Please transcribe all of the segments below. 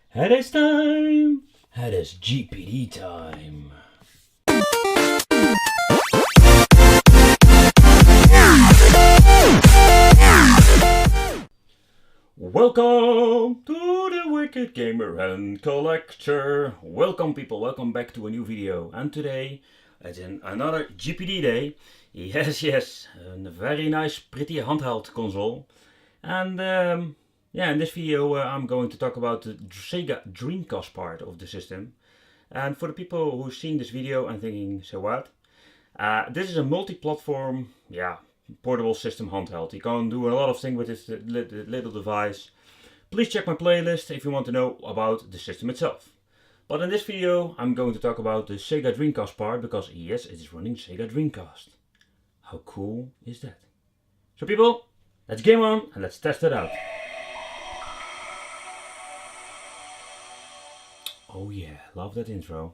Het is time! Het is GPD time! Welcome to the Wicked Gamer and Collector! Welcome people, welcome back to a new video. And today, it's another GPD day. Yes, a very nice, pretty handheld console. And in this video I'm going to talk about the Sega Dreamcast part of the system. And for the people who've seen this video and thinking, so what? This is a multi-platform, portable system handheld. You can do a lot of things with this little device. Please check my playlist if you want to know about the system itself. But in this video I'm going to talk about the Sega Dreamcast part because yes, it is running Sega Dreamcast. How cool is that? So people, let's game on and let's test it out. Oh yeah, love that intro.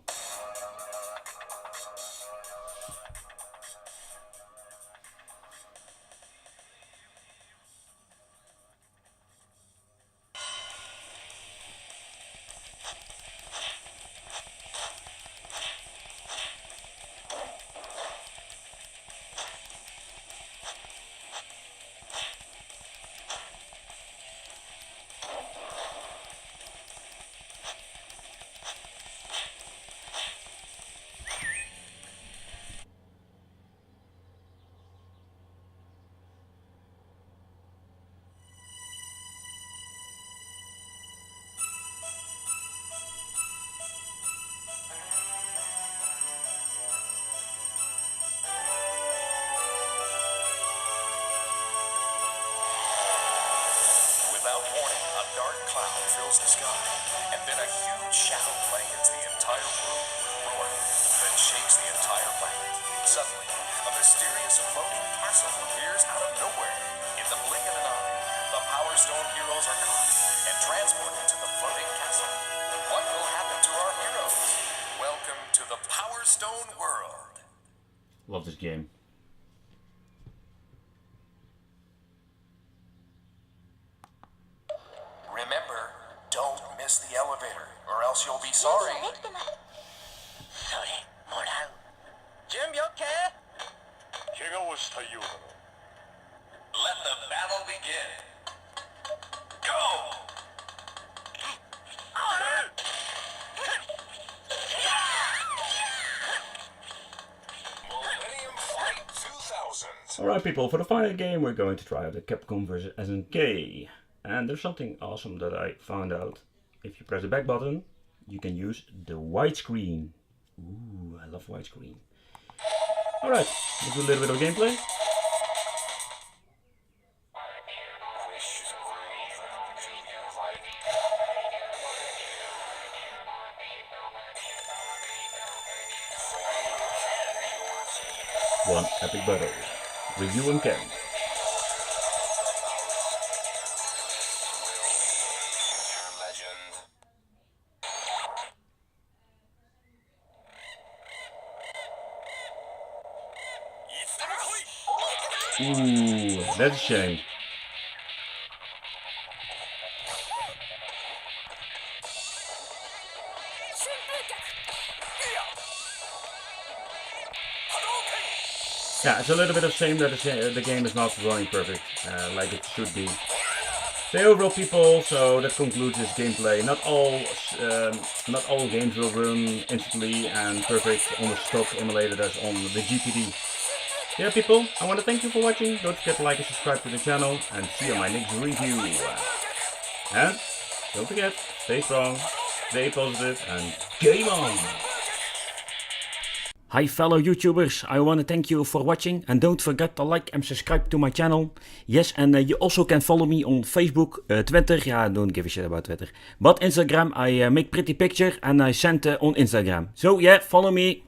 Without warning, a dark cloud fills the sky, and then a huge shadow blankets the entire world with roaring, then shakes the entire planet. Suddenly, a mysterious floating castle appears out of nowhere. In the blink of an eye, the Power Stone heroes are caught and transported to the floating castle. What will happen to our heroes? Welcome to the Power Stone world. Love this game. Remember, don't miss the elevator, or else you'll be sorry. Let the battle begin. Go! Millennium Flight 2000. Alright people, for the final game we're going to try out the Capcom vs SNK. And there's something awesome that I found out. If you press the back button, you can use the widescreen. Ooh, I love widescreen. Alright, let's do a little bit of gameplay. One epic battle. Review and Ken. Ooh, that's a shame. Yeah, it's a little bit of shame that the game is not running perfect, like it should be. So overall people, so that concludes this gameplay. Not all games will run instantly and perfect on the stock emulator that's on the GPD. Yeah people, I want to thank you for watching. Don't forget to like and subscribe to the channel and see you on my next review. And don't forget, stay strong, stay positive and game on! Hi fellow YouTubers, I want to thank you for watching and don't forget to like and subscribe to my channel. Yes, and you also can follow me on Facebook, Twitter, yeah, don't give a shit about Twitter. But Instagram, I make pretty picture and I send on Instagram. So yeah, follow me.